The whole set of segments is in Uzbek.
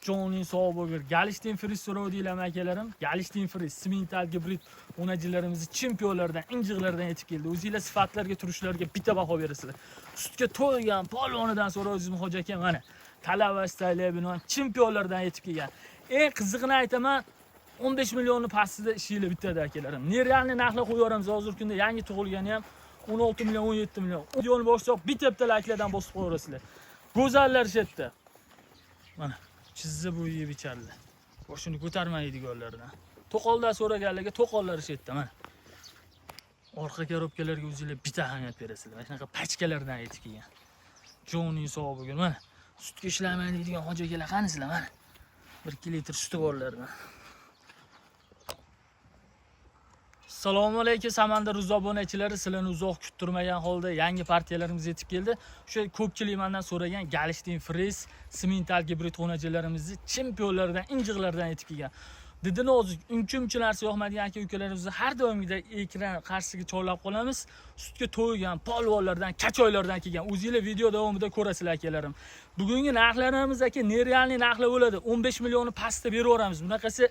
Joning sog' bo'lgin. Galishtin Fris so'rovdilar akalarim. Galishtin Fris simental gibrid o'najilarimizni chempionlardan, injiqlardan yetib keldi. O'zingizlar sifatlarga, turishlarga bitta baho berasizlar. Sutga to'ygan polvonidan so'raysiz Hoji aka mana. Talab va istaylar binoan chempionlardan yetib kelgan. Eng qizig'ini aytaman, 15 millionni pastida ishinglar bitadi akalarim. Nerealni narxlar qo'yyoramiz hozir kunda yangi tug'ilgani ham 16 million, 17 million. Videoni boshlab bitta likelardan bosib qo'yaverasizlar. Go'zallar shetda. Mana chizza bo'yi bicharlar. Boshini ko'tarmaydiganlardan. To'qoldan so'raganlarga to'qollar shetda mana. Orqa korobkalarga o'zingizlar bitta ahamiyat berasizlar. Mana shunaqa pachkalardan yetib kelgan. Joning sog' bo'lgin mana. Sutga ishlamaydigan hoji akalar qanisizlar mana. 1 litr suti borlardan. Assalomu alaykum Samandar Ruz obunachilari, sizlarni uzoq kuttirmagan holda yangi partiyalarimiz yetib keldi. O'sha ko'pchilik mendan so'ragan Galishtin Fris simental gibrid xonajilarimizni chempionlardan, injiqlardan yetib kelgan. Didi nozik, uncha narsa yoqmaydigan aka-ukalarimizni har doimgidek ekran qarshisiga chorlab qolamiz. Sutga to'ygan polvonlardan, kachoylardan kelgan. O'zingizlar video davomida ko'rasizlar akalarim. Bugungi narxlarimiz aka nerealniy narxlar bo'ladi. 15 millionni pastda beraveramiz. Bunaqasi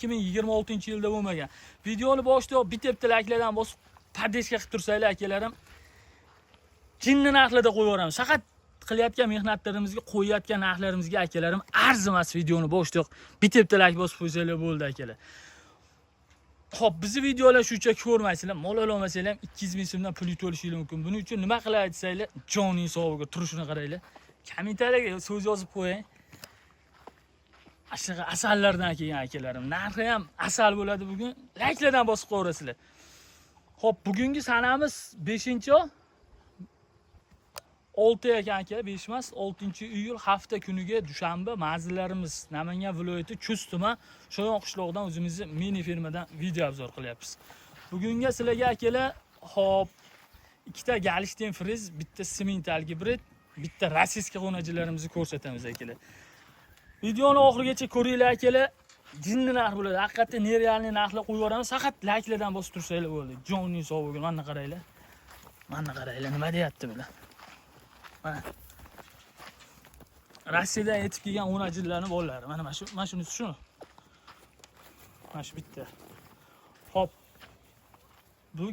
2026-yilda bo'lmagan. Videoni boshlab bitta likelardan bosib podeshka qilib tursanglar akalarim. Jinni narxlarda qo'yaveramiz. Faqat qilayotgan mehnatlarimizga, qo'yayotgan narxlarimizga akalarim arzimas videoni boshlab bitta like bosib qo'ysanglar bo'ldi akalar. Xo'p, bizni videolar shuncha ko'rmaysizlar, mol ololmasanglar ham 200 ming so'mdan pul yutib olishingiz mumkin. Buning uchun nima qilay desanglar, joning sog'iga turishini qaranglar. Kommentariyaga so'z yozib qo'ying. Ashaqa asallardan kelgan akalarim. Narxi ham asal bo'ladi bugun. Likelardan bosib qo'yaverasizlar. Xo'p, bugungi sanamiz 5-oy. 6 ekan aka, 5 emas, 6-iyul hafta kuniga dushanba manzillarimiz Namangan viloyati Chust tuman Shoyon qishlog'idan o'zimizni mini firmadan video obzor qilyapmiz. Bugunga sizlarga akalar, hop, ikkita Galishtin Fris, bitta simental gibrid, bitta rossiyskiy xonajilarimizni ko'rsatamiz akalar. Videoni oxirigacha ko'ringlar akalar. Jinni narx bo'ladi. Haqiqatdan nerealniy narxlar qo'yaveramiz. Faqat likelardan bosib tursanglar bo'ldi. Joning sog' bo'lgin. Mana qaranglar. Mana qaranglar, nima deyapti bular? Mana. Rossiyadan yetib kelgan o'najilarning bolalari. Mana shunisi shu. Mana shu bitta. Hop. Bu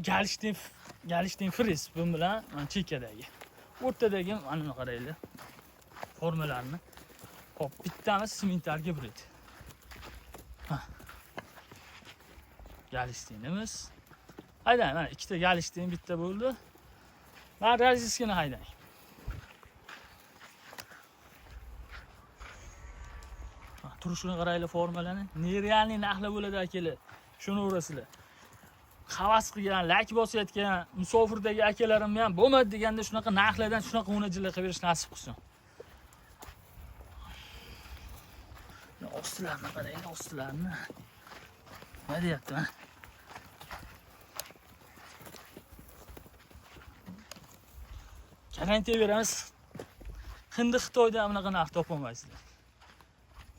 Galishtin Fris bu bilan mana chekkadagi. O'rtadagi mana qaranglar. Formalarni. Hop, bittamiz simental gibrid. Galishtinimiz. Haydang, mana ikkita Galishtin bitta bo'ldi. Mana rossiyskini haydang. Turishini qaranglar formalarni. Nerealniy narxlar bo'ladi akalar. Shuni o'rasizlar. Havas qilgan, like bosayotgan musofirdagi akalarim ham bo'lmadi deganda shunaqa narxlardan shunaqa o'najilar qilib berish nasib qilsin. Ostilarni qaranglar, ostilarni. Nima deyapti mana? Garantiya beramiz. Hindi Xitoyda bunaqa narx topolmaysizlar.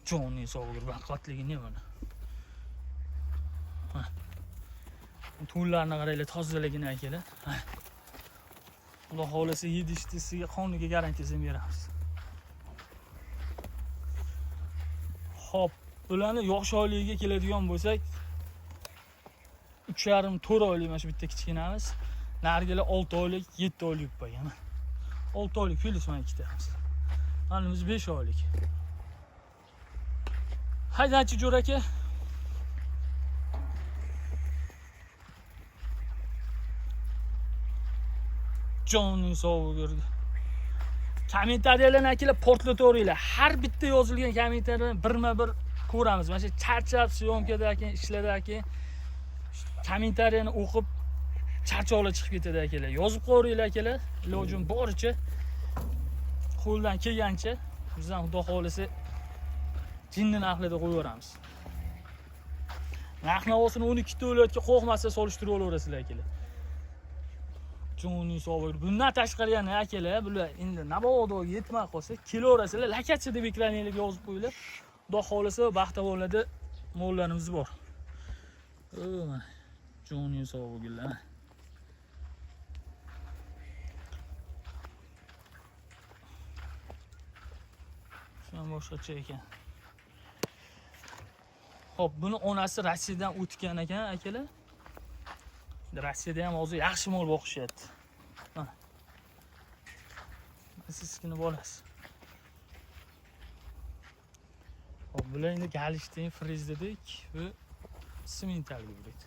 Joning sog'ir baqatligini mana. To'nlarni qaranglar, tozaligini akalar. Xudo xolasa yedishtisiga, qoniga garantiyasini beramiz. Hop, bularni yosh oyligiga keladigan bo'lsak 3,5-4 oylik mana shu bitta kichkinamiz. Narigilar 6 oylik, 7 oylik bo'lgan. 6 oylik Filiz mana ikkitamiz. Manimiz 5 oylik. Haydanchi jo'r aka. Joning sog'ir. Kommentariyalarni akalar portlato'ringlar. Har bitta yozilgan kommentariyani birma-bir ko'ramiz. Mana shu charchab syomkadagi, ishlardagi kommentariyani o'qib charchoqlar chiqib ketadi akalar. Yozib qo'yinglar akalar. Ilojim boricha qo'ldan kelgancha bizdan xudo xolisa jinni narxlarda qo'yaveramiz. Narx-navosini 12 ta o'layotga qo'rqmasa solishtirib olaverasizlar akalar. Joning sog'ir. Bundan tashqari yana akalar, bular endi nabodo yetmay qolsa, kelaverasizlar. Lakachi deb ekraningizga yozib qo'yinglar. Xudo xolisa baxtavorlarda mollarimiz bor. Mana joning sog'irlar. Shundan boshqacha ekan. Xo'p, buni onasi Rossiyadan o'tgan ekan, akalar. Rossiyada ham hozir yaxshi mol boqishyapti. Mana. Sizkini bolasi. Xo'p, bular endi Galishtin friz dedik va simental gibrid.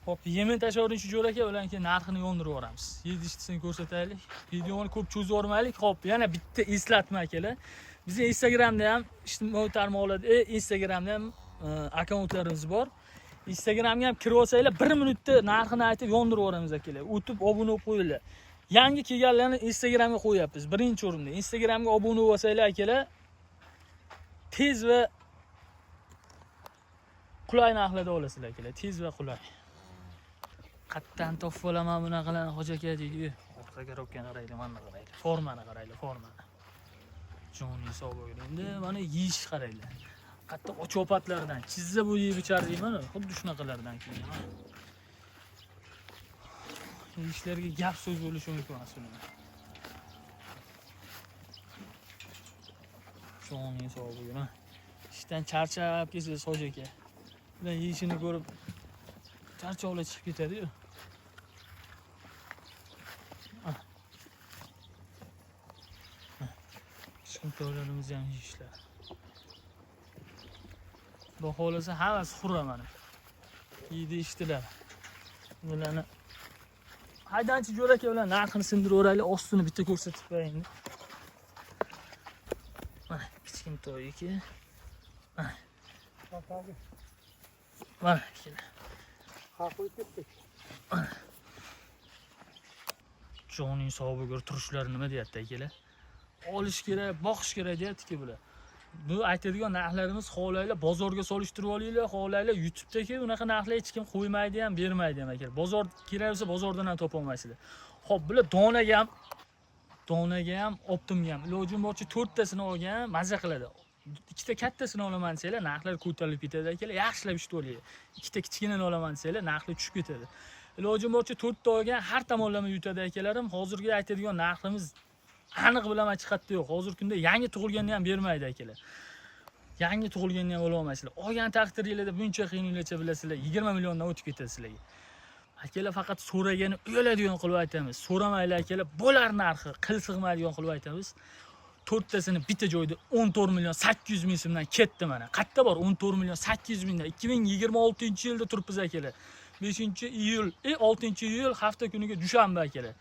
Xo'p, yemin tashlaverish jo'r aka, ularga narxini yondirib yuboramiz. Yedishtisini ko'rsataylik. Videoni ko'p cho'zib yormaylik. Xo'p, yana bitta eslatma akalar. Bizning Instagramda ham ijtimoiy tarmoqlarda, Instagramda ham akkauntlarimiz bor. Instagramga ham kirib olsanglar 1 minutda narxini aytib yondirib yuboramiz akalar. O'tib obuna bo'lib qo'yinglar. Yangi kelganlarni Instagramga qo'yapmiz. Birinchi o'rinda Instagramga obuna bo'lsanglar akalar, tez va qulay narxlarda olasizlar akalar. Tez va qulay. Qattan topib olaman bunaqalarni hoji aka deydi. Orqa garobga qaraydi, mana qaraydi. Formani qaraydi, formani. Joni hisobi endi mana yeyish qaraydi. Qattiq ochopatlardan chizza bu yeb ichardik mana, xuddi shunaqalardan keyin. Yeyishlarga gap so'z bo'lishi mumkin aslida. Joni hisobi mana. Ishdan charchab kelsangiz hoji aka. Ular yeyishini ko'rib charchovlar chiqib ketadi-yu. Shuntolarimiz ham yeyishlar. Xudo xolasa hammasi xurra mana. Yeydi ishtilar. Bularni haydanchi jo'r aka bilan narxini sindirib o'raylik, ostini bitta ko'rsatib qo'ying. Mana kichkin to'yiki. Mana. Mana keling. Haqli ketdik. Joning hisobiga turishlari nima deyapti akalar? Olish kerak, boqish kerak deyapti-ku bular. Bu aytadigan narxlarimiz xohlaylar bozorga solishtirib olinglar, xohlaylar YouTube'dagi unaqa narxlar hech kim qo'ymaydi ham, bermaydi ham akalar. Bozor kerak bo'lsa bozordan ham topa olmaysizlar. Xo'p, bular donaga ham, optimga ham ilojim boricha 4 tasini olgan mazza qiladi. Ikkita kattasini olaman desanglar, narxlar ko'tarilib ketadi akalar. Yaxshilab ishni oling. Ikkita kichkinani olaman desanglar, narxlar tushib ketadi. Ilojim boricha 4 ta olgan har tomonlama yutadi akalarim. Hozirgi aytadigan narximiz aniq bilaman chiqadi yo'q. Hozirgi kunda yangi tug'ilganni ham bermaydi akalar. Yangi tug'ilganni ham ola olmaysizlar. Olgan taqdiringlarda buncha qiyinliklarcha bilasizlar, 20 milliondan o'tib ketadi sizlarga. Akalar faqat so'ragani uyaladigan qilib aytamiz. So'ramaylar akalar, bo'lar narxi, qil sig'maydigan qilib aytamiz. 4 tasini bitta joyda 14 million 800 ming so'mdan ketdi mana. Qayerda bor 14 million 800 mingdan? 2026-yilda turibmiz akalar. 5-iyul, 6-iyul hafta kuniga dushanba akalar.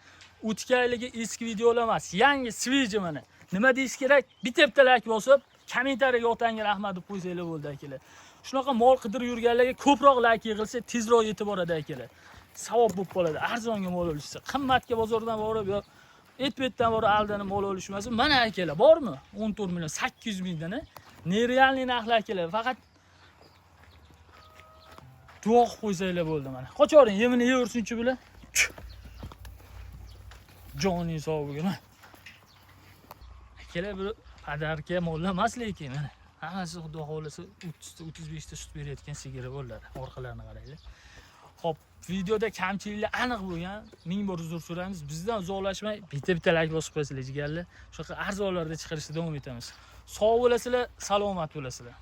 O'tgan yilgi eski videolar emas, yangi sveji mana. Nima deyish kerak? Bitta like bosib, kommentariyaga otangga rahmat deb qo'ysanglar bo'ldi akalar. Shunaqa mol qidirib yurganlarga ko'proq like yig'ilsa, tezroq yetib boradi akalar. Savob bo'lib qoladi. Arzonga mol olishsa, qimmatga bozordan borib yo etbetdan borib aldanib mol olishmasin. Mana akalar, bormi? 14 million 800 mingdan, nerealniy narxlar akalar. Faqat duo qilib qo'ysanglar bo'ldi mana. Qochoring, yemini yeversin-chi bular. Joni hisobiga. Akalar bir padarka mollar emas lekin mana. Hammasi xudo xolasa 30-35 ta sut berayotgan sigiri bo'ladi. Orqalarini qaranglar. Xo'p, videoda kamchiliklar aniq bo'lgan. 1000 bor uzr so'raymiz. Bizdan uzoqlashmay, bitta like bosib qo'ysanglar jigarlar. Shunaqa arzonlarda chiqarishda davom etamiz. Sog' bo'lasizlar, salomat bo'lasizlar.